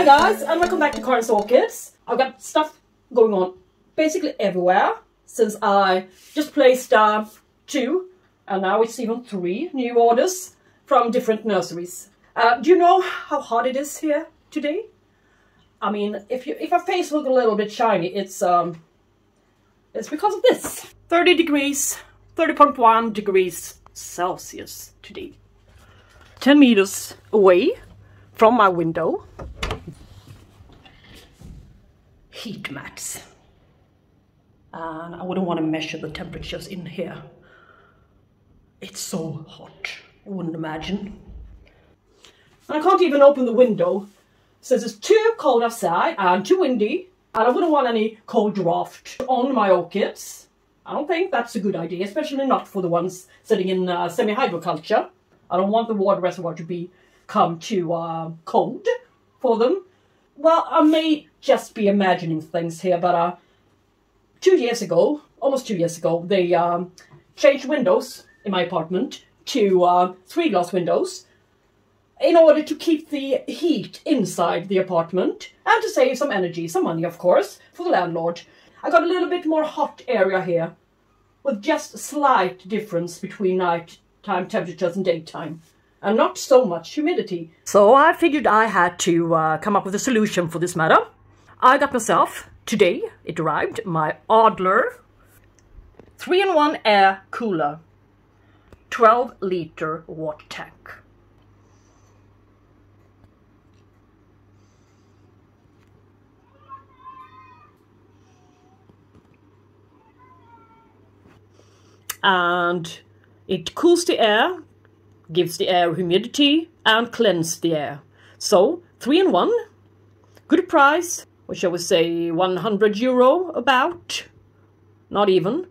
guys, and welcome back to Karge's Orchids. I've got stuff going on basically everywhere since I just placed 2 and now it's even 3 new orders from different nurseries. Do you know how hot it is here today? I mean, if our face looks a little bit shiny, it's because of this. 30 degrees, 30.1 degrees Celsius today. 10 meters away from my window. Heat mats. And I wouldn't want to measure the temperatures in here. It's so hot, I wouldn't imagine. And I can't even open the window since it's too cold outside and too windy. And I wouldn't want any cold draft on my orchids. I don't think that's a good idea, especially not for the ones sitting in semi-hydroculture. I don't want the water reservoir to become too cold for them. Well, I may just be imagining things here, but 2 years ago, almost 2 years ago, they changed windows in my apartment to 3 glass windows in order to keep the heat inside the apartment and to save some energy, some money, of course, for the landlord. I got a little bit more hot area here with just a slight difference between nighttime temperatures and daytime. And not so much humidity. So I figured I had to come up with a solution for this matter. I got myself, today it arrived, my Adler 3-in-1 air cooler, 12-liter water tank. And it cools the air, gives the air humidity and cleanses the air. So 3-in-1, good price, what shall we say, €100 about, not even.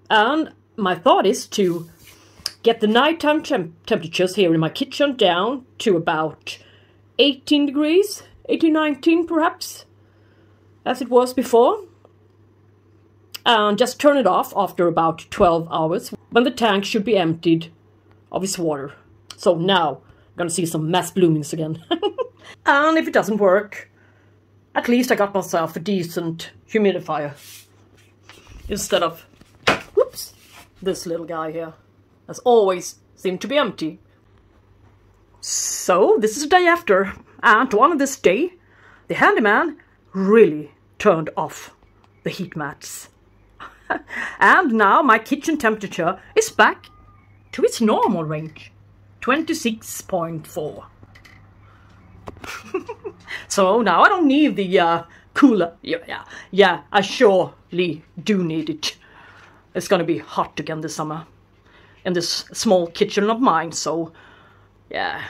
And my thought is to get the nighttime temperatures here in my kitchen down to about 18 degrees, 18, 19 perhaps, as it was before. And just turn it off after about 12 hours when the tank should be emptied of its water. So now I'm gonna see some mass bloomings again. And if it doesn't work, at least I got myself a decent humidifier instead of, whoops, this little guy here has always seemed to be empty. So this is the day after, and on this day the handyman really turned off the heat mats. And now my kitchen temperature is back to its normal range, 26.4. So now I don't need the cooler. Yeah, I surely do need it. It's gonna be hot again this summer in this small kitchen of mine, so yeah.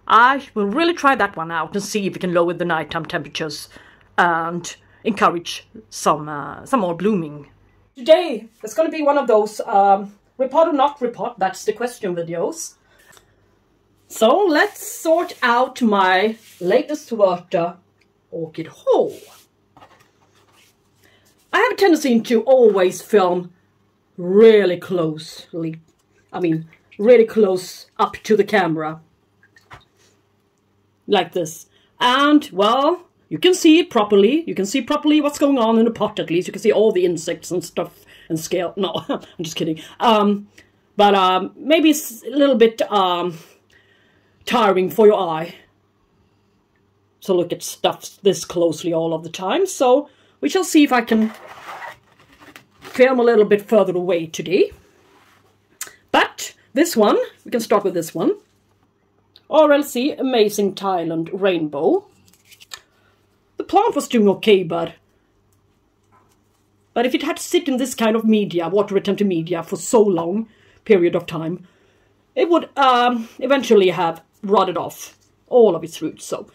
I will really try that one out and see if we can lower the nighttime temperatures and encourage some more blooming. Today, it's going to be one of those repot or not repot, that's the question videos. So let's sort out my latest Schwerter orchid haul. I have a tendency to always film really closely. I mean, really close up to the camera. Like this. And, well, you can see it properly. You can see properly what's going on in the pot, at least. You can see all the insects and stuff and scale. No, I'm just kidding. But maybe it's a little bit tiring for your eye to look at stuff this closely all of the time. So we shall see if I can film a little bit further away today. But this one, we can start with this one. RLC Amazing Thailand Rainbow. The plant was doing okay, but if it had to sit in this kind of media, water retentive media, for so long period of time, it would eventually have rotted off all of its roots. So,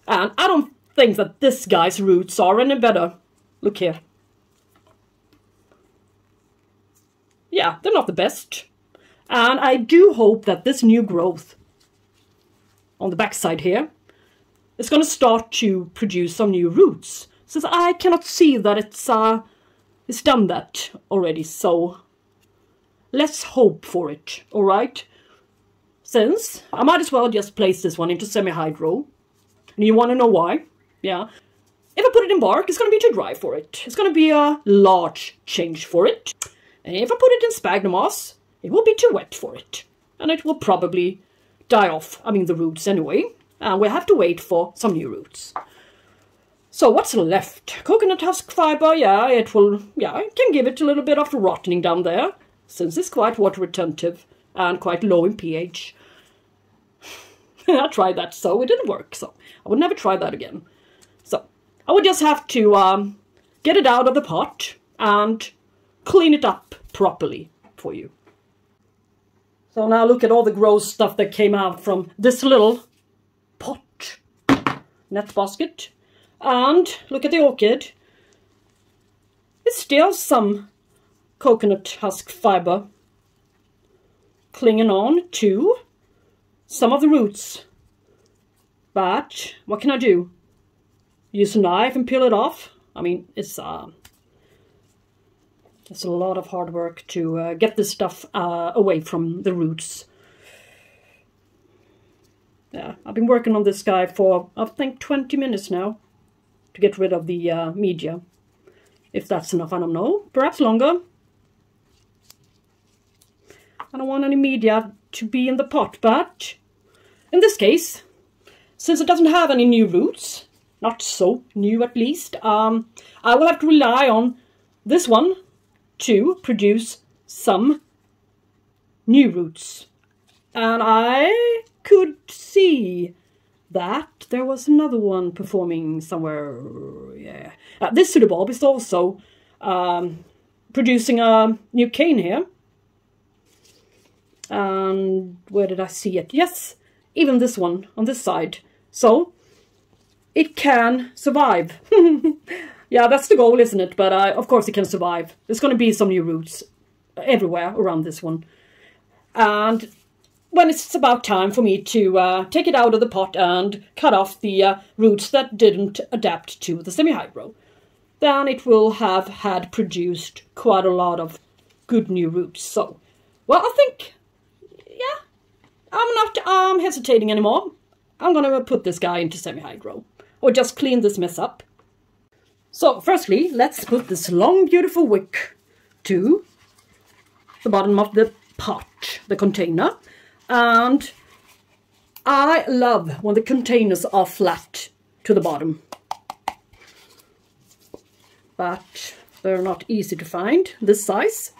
and I don't think that this guy's roots are any better. Look here. Yeah, they're not the best. And I do hope that this new growth on the backside here is going to start to produce some new roots, since I cannot see that it's done that already. So let's hope for it, all right? Since I might as well just place this one into semi-hydro And you want to know why? Yeah. If I put it in bark, it's going to be too dry for it. It's going to be a large change for it. And if I put it in sphagnum moss, it will be too wet for it. And it will probably die off, I mean the roots anyway. And we'll have to wait for some new roots. So what's left? Coconut husk fiber, yeah, it can give it a little bit of rotting down there, since it's quite water retentive and quite low in pH. I tried that, so it didn't work, so I would never try that again. So I would just have to get it out of the pot and clean it up properly for you. So now look at all the gross stuff that came out from this little pot, net basket. And look at the orchid. It's still some coconut husk fiber clinging on to some of the roots. But what can I do? Use a knife and peel it off? I mean, it's a lot of hard work to get this stuff away from the roots. Yeah, I've been working on this guy for, I think, 20 minutes now. To get rid of the media. If that's enough, I don't know. Perhaps longer. I don't want any media to be in the pot, but in this case, since it doesn't have any new roots, not so new at least, I will have to rely on this one to produce some new roots. And I could see that there was another one performing somewhere. Yeah, this pseudobulb is also producing a new cane here. And where did I see it? Yes, even this one on this side. So it can survive. Yeah, that's the goal, isn't it? But of course it can survive. There's going to be some new roots everywhere around this one. And when it's about time for me to take it out of the pot and cut off the roots that didn't adapt to the semi-hydro, then it will have had produced quite a lot of good new roots. So, well, I think, yeah, I'm not hesitating anymore. I'm going to put this guy into semi-hydro, or just clean this mess up. So, firstly, let's put this long, beautiful wick to the bottom of the pot, the container. And I love when the containers are flat to the bottom. But they're not easy to find, this size.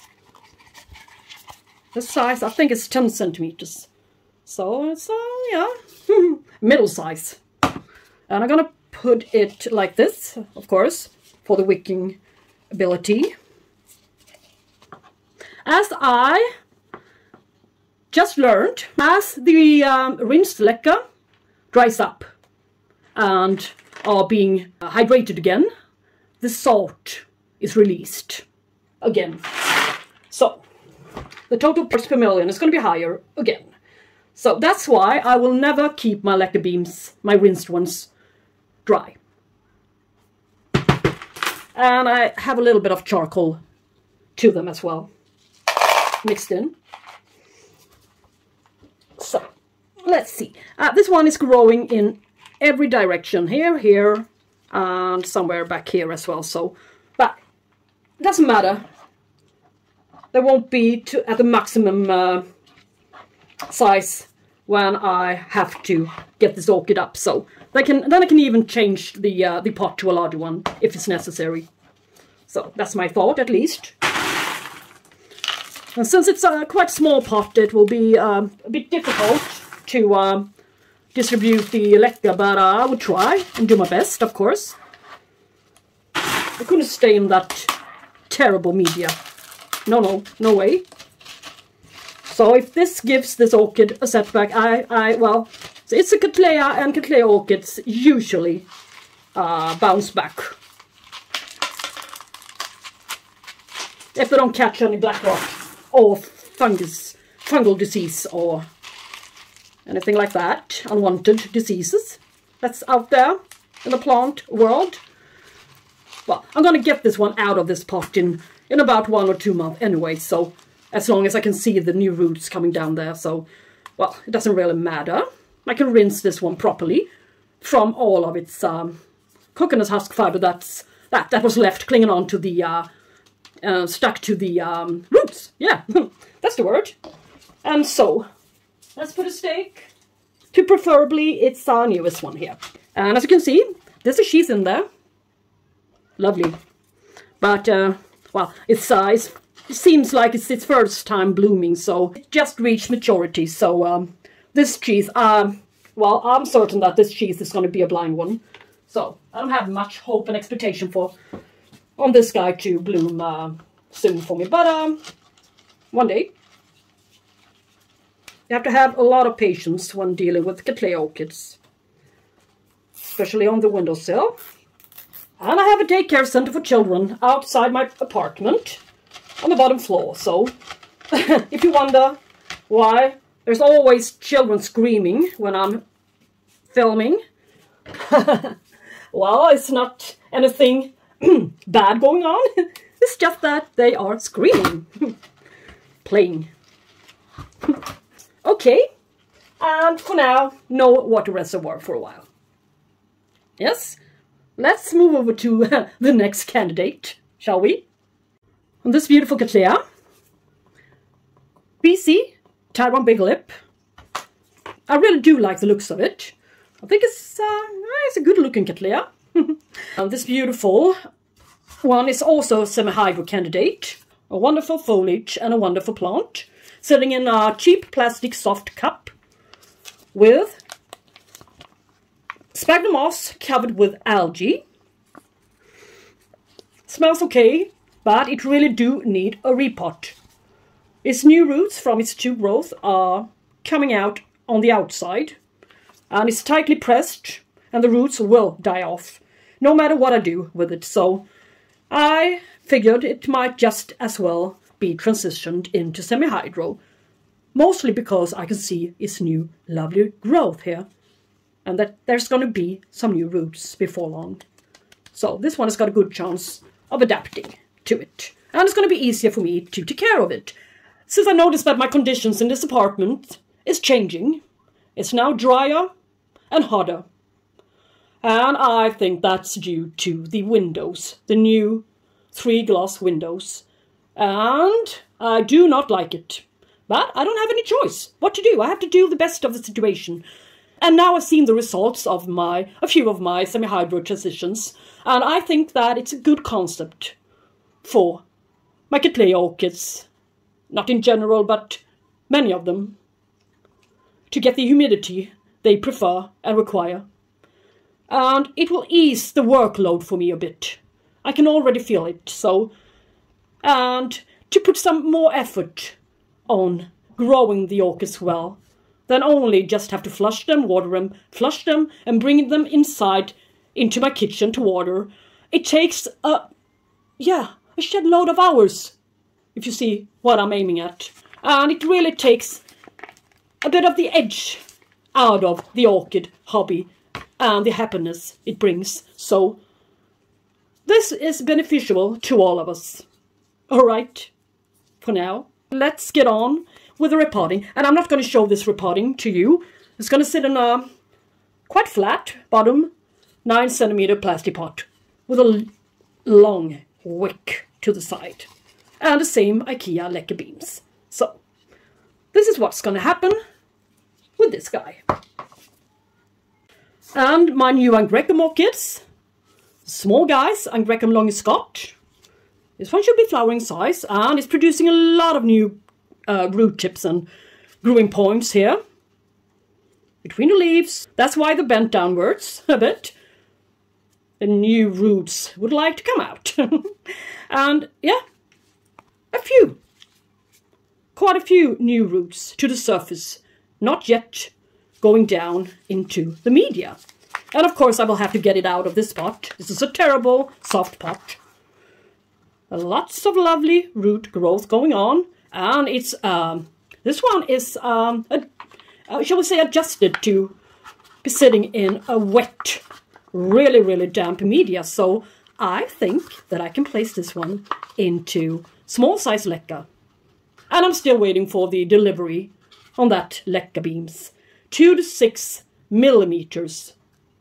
This size, I think it's 10 centimeters. So it's, yeah, middle size. And I'm going to put it like this, of course, for the wicking ability. As I just learned, as the rinsed leca dries up and are being hydrated again, the salt is released again. So the total parts per million is going to be higher again. So that's why I will never keep my leca beams, my rinsed ones, dry. And I have a little bit of charcoal to them as well, mixed in. So, let's see. This one is growing in every direction. Here, here, and somewhere back here as well. So, but it doesn't matter. They won't be at the maximum size when I have to get this orchid up. So, then I can even change the pot to a larger one if it's necessary. So, that's my thought at least. And since it's a quite small pot, it will be a bit difficult to distribute the leca, but I will try and do my best, of course. I couldn't stay in that terrible media. No way. So if this gives this orchid a setback, well, so it's a Cattleya, and Cattleya orchids usually bounce back. If they don't catch any black rot or fungal disease or anything like that, unwanted diseases that's out there in the plant world. Well, I'm going to get this one out of this pot in about 1 or 2 months anyway, so as long as I can see the new roots coming down there, so, well, it doesn't really matter. I can rinse this one properly from all of its coconut husk fiber that was left clinging on to the stuck to the roots. Yeah, that's the word. And so let's put a stake to preferably its newest one here. And as you can see, there's a sheath in there. Lovely. But well, it seems like it's its first time blooming, so it just reached maturity. So this sheath, well, I'm certain that this sheath is going to be a blind one. So I don't have much hope and expectation on this guy to bloom soon for me. But one day. You have to have a lot of patience when dealing with Cattleya orchids, especially on the windowsill. And I have a daycare center for children outside my apartment on the bottom floor. So if you wonder why there's always children screaming when I'm filming, well, it's not anything bad going on. It's just that they are screaming, playing. Okay, and for now, no water reservoir for a while. Yes, let's move over to the next candidate, shall we? On this beautiful Cattleya, BC, Taiwan Big Lip. I really do like the looks of it. I think it's a good looking Cattleya. This beautiful one is also a semi-hydro candidate. A wonderful foliage and a wonderful plant. Sitting in a cheap plastic soft cup with sphagnum moss covered with algae. Smells okay, but it really do need a repot. Its new roots from its tube growth are coming out on the outside, and it's tightly pressed, and the roots will die off, no matter what I do with it. So I figured it might just as well be transitioned into semi-hydro, mostly because I can see its new lovely growth here, and that there's going to be some new roots before long. So this one has got a good chance of adapting to it, and it's going to be easier for me to take care of it, since I noticed that my conditions in this apartment is changing. It's now drier and hotter, and I think that's due to the windows, the new 3-glass windows. And I do not like it. But I don't have any choice what to do. I have to do the best of the situation. And now I've seen the results of a few of my semi-hydro transitions. And I think that it's a good concept for my Cattleya orchids. Not in general, but many of them. To get the humidity they prefer and require. And it will ease the workload for me a bit. I can already feel it, so... And to put some more effort on growing the orchids well, than only just have to flush them, water them, flush them, and bring them inside into my kitchen to water. It takes a shed load of hours, if you see what I'm aiming at. And it really takes a bit of the edge out of the orchid hobby and the happiness it brings. So this is beneficial to all of us. Alright, for now, let's get on with the repotting. And I'm not going to show this repotting to you. It's going to sit in a quite flat bottom 9cm plastic pot with a long wick to the side. And the same IKEA lacquer beams. So, this is what's going to happen with this guy. And my new Angraecum orchids. Small guys, Angraecum longiscott. This one should be flowering size, and it's producing a lot of new root tips and growing points here between the leaves. That's why they're bent downwards a bit. The new roots would like to come out. And yeah, quite a few new roots to the surface, not yet going down into the media. And of course I will have to get it out of this pot. This is a terrible soft pot. Lots of lovely root growth going on, and it's this one is shall we say adjusted to be sitting in a wet, really damp media. So I think that I can place this one into small size leca, and I'm still waiting for the delivery on that leca beams, 2 to 6 millimeters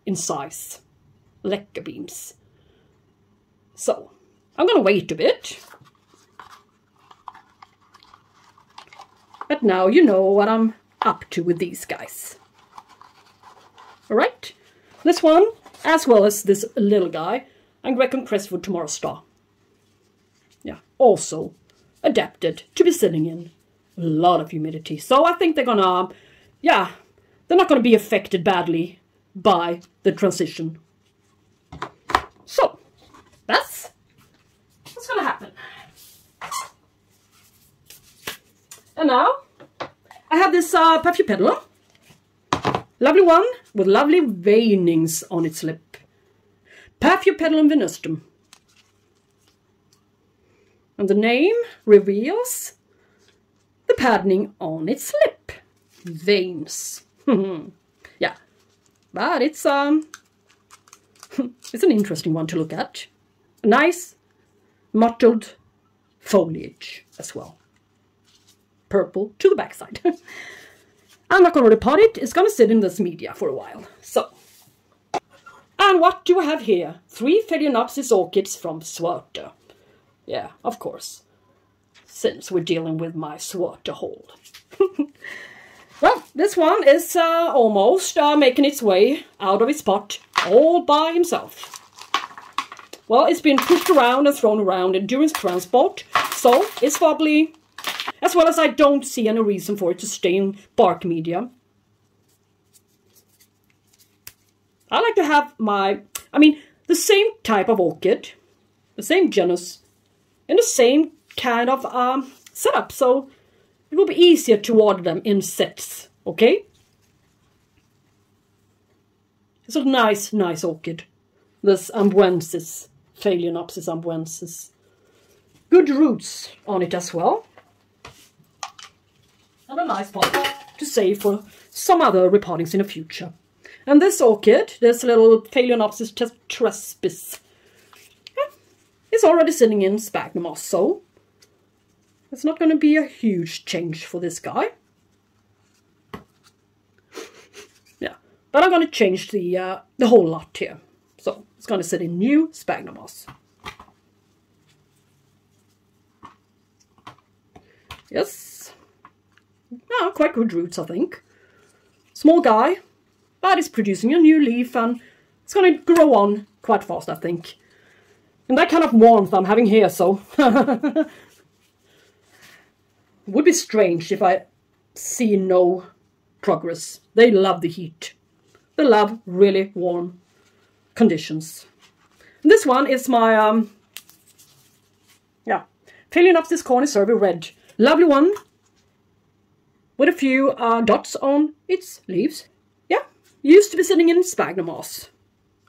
in size. Lucke beams. So, I'm gonna wait a bit. But now you know what I'm up to with these guys. Alright, this one, as well as this little guy, Angraecum, Crestwood, Tomorrowstar. Yeah, also adapted to be sitting in a lot of humidity. So I think they're gonna, yeah, they're not gonna be affected badly by the transition. So, that's what's gonna happen. And now, I have this Paphiopedilum. Lovely one with lovely veinings on its lip. Paphiopedilum venustum. And the name reveals the patterning on its lip. Veins. Yeah. But it's it's an interesting one to look at. A nice mottled foliage as well. Purple to the backside. I'm not going to repot it. It's going to sit in this media for a while. So, and what do I have here? 3 Phalaenopsis orchids from Schwerter. Yeah, of course. Since we're dealing with my Schwerter hold. Well, this one is almost making its way out of its pot all by himself. Well, it's been pushed around and thrown around during transport, so it's wobbly. As well as I don't see any reason for it to stay in bark media. I like to have the same type of orchid, the same genus, in the same kind of setup, so it will be easier to order them in sets, okay? It's a nice orchid. This Amboinensis, Phalaenopsis amboinensis. Good roots on it as well. And a nice pot to save for some other repottings in the future. And this orchid, this little Phalaenopsis Tetraspis, is already sitting in sphagnum moss, so it's not going to be a huge change for this guy. Yeah, but I'm going to change the whole lot here. So it's going to sit in new sphagnum moss. Yes. Yeah, quite good roots, I think. Small guy, but it's producing a new leaf and it's going to grow on quite fast, I think. And that kind of warmth I'm having here, so... It would be strange if I see no progress. They love the heat. They love really warm conditions. And this one is my, Phalaenopsis Cornu-cervi red. Lovely one. With a few dots on its leaves. Yeah, used to be sitting in sphagnum moss.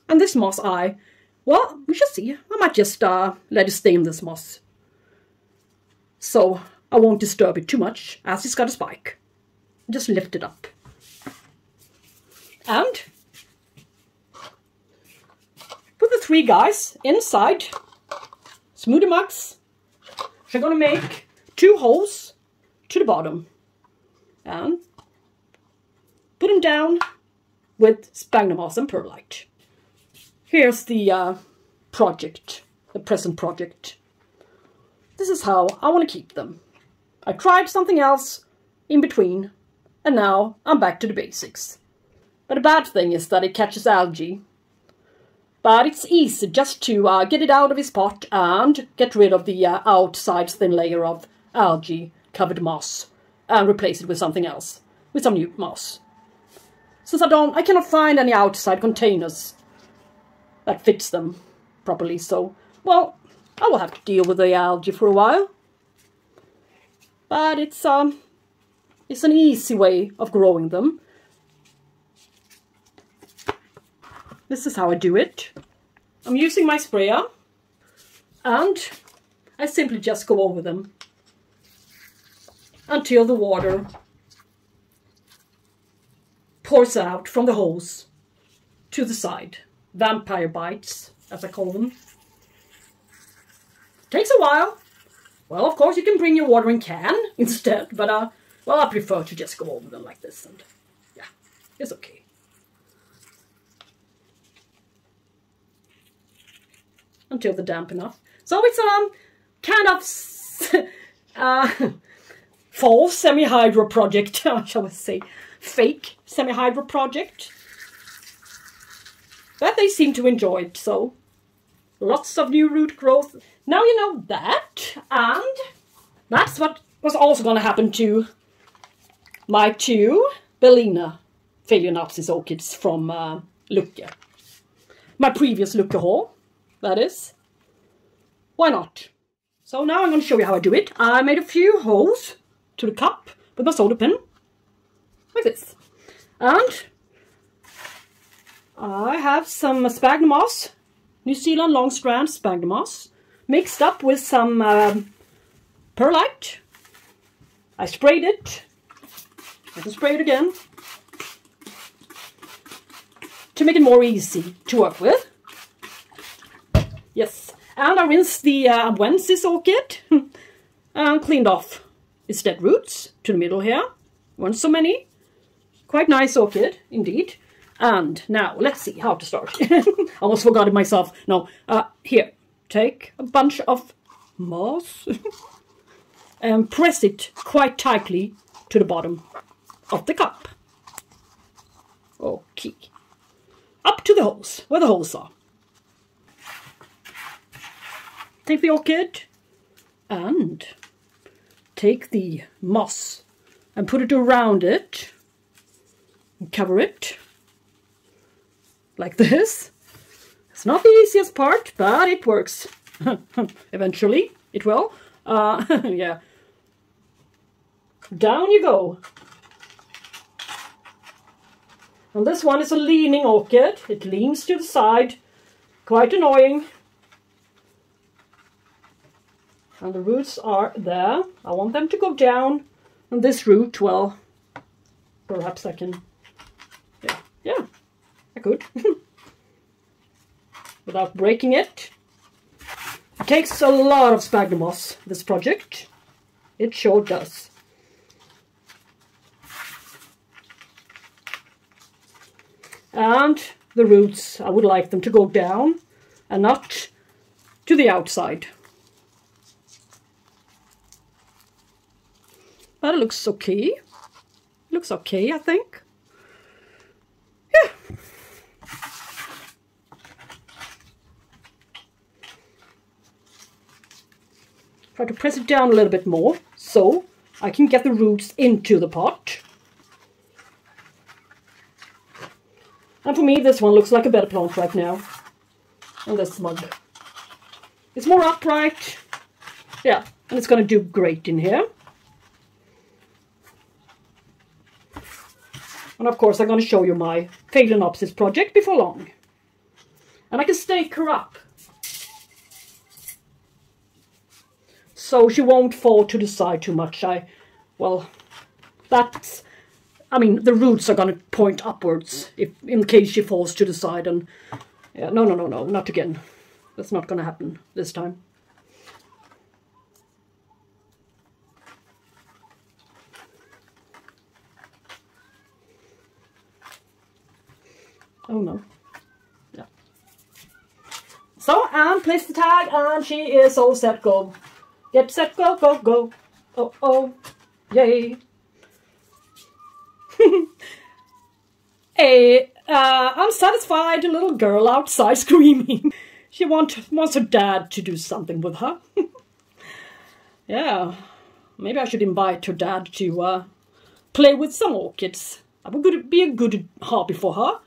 And this moss well, we shall see. I might just let it stay in this moss. So I won't disturb it too much, as it's got a spike. Just lift it up. And put the 3 guys inside. Smoothie mugs. We're going to make 2 holes to the bottom. And put them down with sphagnum moss and perlite. Here's the project, the present project. This is how I want to keep them. I tried something else in between, and now I'm back to the basics. But the bad thing is that it catches algae. But it's easy just to get it out of its pot and get rid of the outside thin layer of algae-covered moss. And replace it with something else, with some new moss. Since I cannot find any outside containers that fits them properly, so, well, I will have to deal with the algae for a while. But it's an easy way of growing them. This is how I do it. I'm using my sprayer, and I simply just go over them until the water pours out from the hose to the side. Vampire bites, as I call them. Takes a while. Well, of course, you can bring your watering can instead, but, well, I prefer to just go over them like this, and, yeah, it's okay. until they're damp enough. So it's kind of false semi-hydro project, shall we say, fake semi-hydro project. But they seem to enjoy it, so lots of new root growth. Now you know that, and that's what was also going to happen to my 2 Bellina Phalaenopsis orchids from Lucke. My previous Lucke haul, that is. Why not? So now I'm going to show you how I do it. I made a few holes to the cup with my solder pen, like this. And I have some sphagnum moss, New Zealand long strand sphagnum moss, mixed up with some perlite. I sprayed it. I can spray it again to make it more easy to work with. Yes, and I rinsed the Amboinensis orchid and cleaned off its dead roots to the middle here. Weren't so many. Quite nice orchid, indeed. And now, let's see how to start. I almost forgot it myself. No, here, take a bunch of moss and press it quite tightly to the bottom of the cup. Okay. Up to the holes, where the holes are. Take the orchid and take the moss and put it around it and cover it like this. It's not the easiest part, but it works. Eventually it will. Yeah. Down you go. And this one is a leaning orchid. It leans to the side. Quite annoying. And the roots are there. I want them to go down. And this root, well, perhaps I can, yeah, I could. Without breaking it. It takes a lot of sphagnum moss, this project. It sure does. And the roots, I would like them to go down and not to the outside. But it looks okay. Looks okay, I think. Yeah. Try to press it down a little bit more so I can get the roots into the pot. And for me, this one looks like a better plant right now. And this mug. It's more upright. Yeah, and it's going to do great in here. And of course, I'm going to show you my Phalenopsis project before long. And I can stake her up, so she won't fall to the side too much. Well, that's... I mean, the roots are going to point upwards in case she falls to the side. And yeah, no, not again. That's not going to happen this time. Oh no. Yeah. So, and place the tag, and she is all set, go. Get set, go, go, go. Oh, oh, yay. A unsatisfied little girl outside screaming. She wants her dad to do something with her. Yeah, maybe I should invite her dad to play with some orchids. That would be a good hobby for her.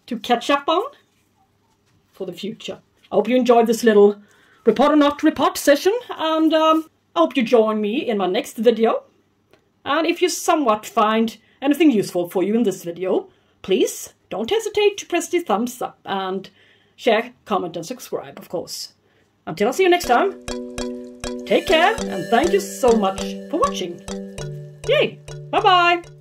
To catch up on for the future. I hope you enjoyed this little repot or not repot session, and I hope you join me in my next video. And if you somewhat find anything useful for you in this video, please don't hesitate to press the thumbs up and share, comment and subscribe, of course. Until I see you next time, take care and thank you so much for watching. Yay! Bye bye!